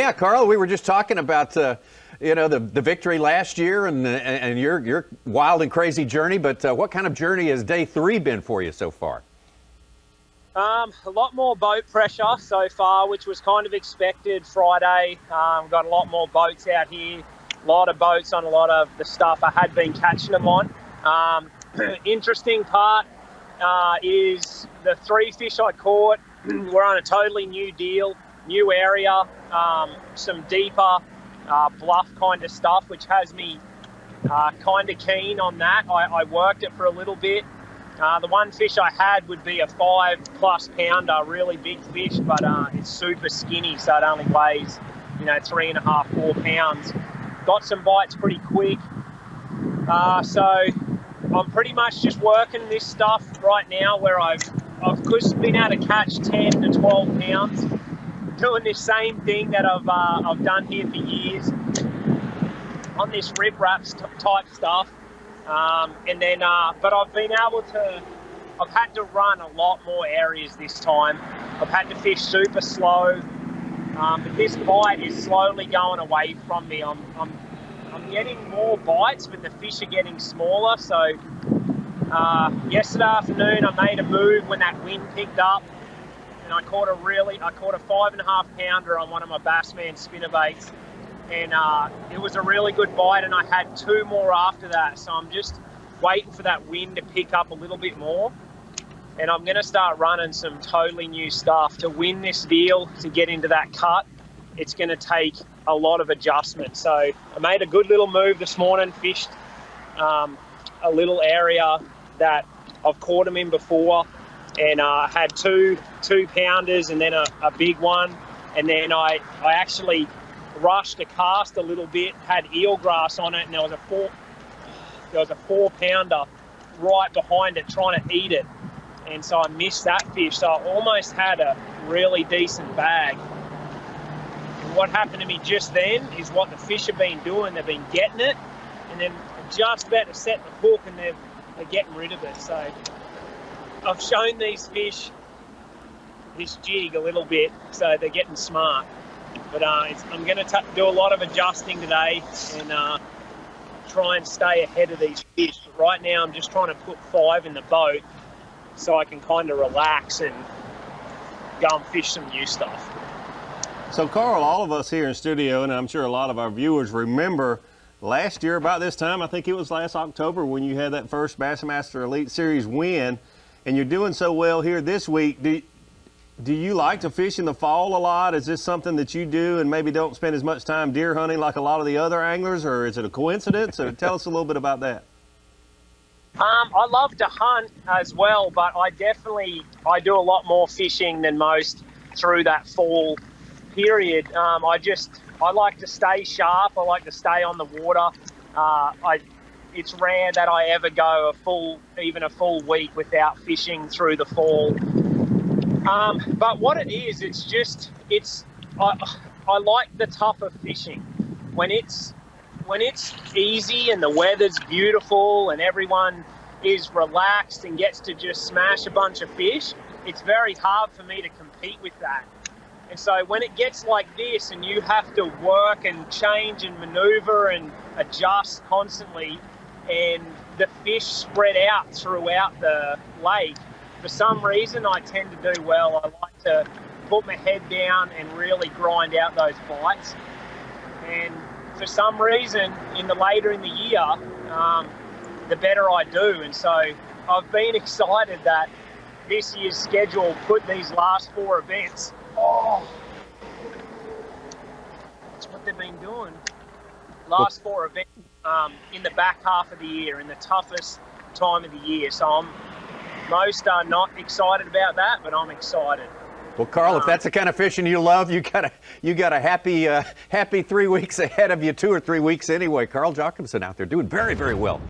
Yeah, Carl, we were just talking about the victory last year and your wild and crazy journey. But what kind of journey has day 3 been for you so far? A lot more boat pressure so far, which was kind of expected Friday. We've got a lot more boats out here, a lot of boats on a lot of the stuff I had been catching them on. Interesting part is the 3 fish I caught were on a totally new deal, new area, some deeper bluff kind of stuff, which has me kind of keen on that. I worked it for a little bit. The one fish I had would be a 5+ pounder, really big fish, but it's super skinny, so it only weighs, 3.5, 4 pounds. Got some bites pretty quick. So I'm pretty much just working this stuff right now where I've just been able to catch 10 to 12 pounds, doing this same thing that I've done here for years on this rip wraps type stuff. But I've been able to, I've had to run a lot more areas this time. I've had to fish super slow, but this bite is slowly going away from me. I'm getting more bites, but the fish are getting smaller. So yesterday afternoon, I made a move when that wind picked up, and I caught a 5.5 pounder on one of my Bassman spinnerbaits. And it was a really good bite, and I had 2 more after that. So I'm just waiting for that wind to pick up a little bit more. And I'm going to start running some totally new stuff. To win this deal, to get into that cut, it's going to take a lot of adjustment. So I made a good little move this morning, fished a little area that I've caught them in before, and had two pounders and then a big one. And then I actually rushed a cast a little bit, had eelgrass on it, and there was a 4 pounder right behind it trying to eat it, and so I missed that fish. So I almost had a really decent bag. And what happened to me just then is what the fish have been doing. They've been getting it, and then just about to set the hook, and they're getting rid of it. So I've shown these fish this jig a little bit, so they're getting smart. But I'm going to do a lot of adjusting today and try and stay ahead of these fish. But right now I'm just trying to put 5 in the boat so I can kind of relax and go and fish some new stuff. So Carl, all of us here in studio, and I'm sure a lot of our viewers remember last year about this time, I think it was last October, when you had that first Bassmaster Elite Series win, and you're doing so well here this week. Do you like to fish in the fall a lot? Is this something that you do and maybe don't spend as much time deer hunting like a lot of the other anglers, or is it a coincidence? Or tell us a little bit about that. I love to hunt as well, but I do a lot more fishing than most through that fall period. I like to stay sharp. I like to stay on the water. It's rare that I ever go even a full week without fishing through the fall. But what it is, I like the tougher fishing. When it's easy and the weather's beautiful and everyone is relaxed and gets to just smash a bunch of fish, it's very hard for me to compete with that. And so when it gets like this and you have to work and change and maneuver and adjust constantly, and the fish spread out throughout the lake, for some reason, I tend to do well. I like to put my head down and really grind out those bites. And for some reason, later in the year, the better I do. And so I've been excited that this year's schedule put these last 4 events. Oh, that's what they've been doing. Last 4 events in the back half of the year, in the toughest time of the year. So most are not excited about that, but I'm excited. Well, Carl, if that's the kind of fishing you love, you got a happy 3 weeks ahead of you, 2 or 3 weeks anyway. Carl Jocumsen out there doing very, very well.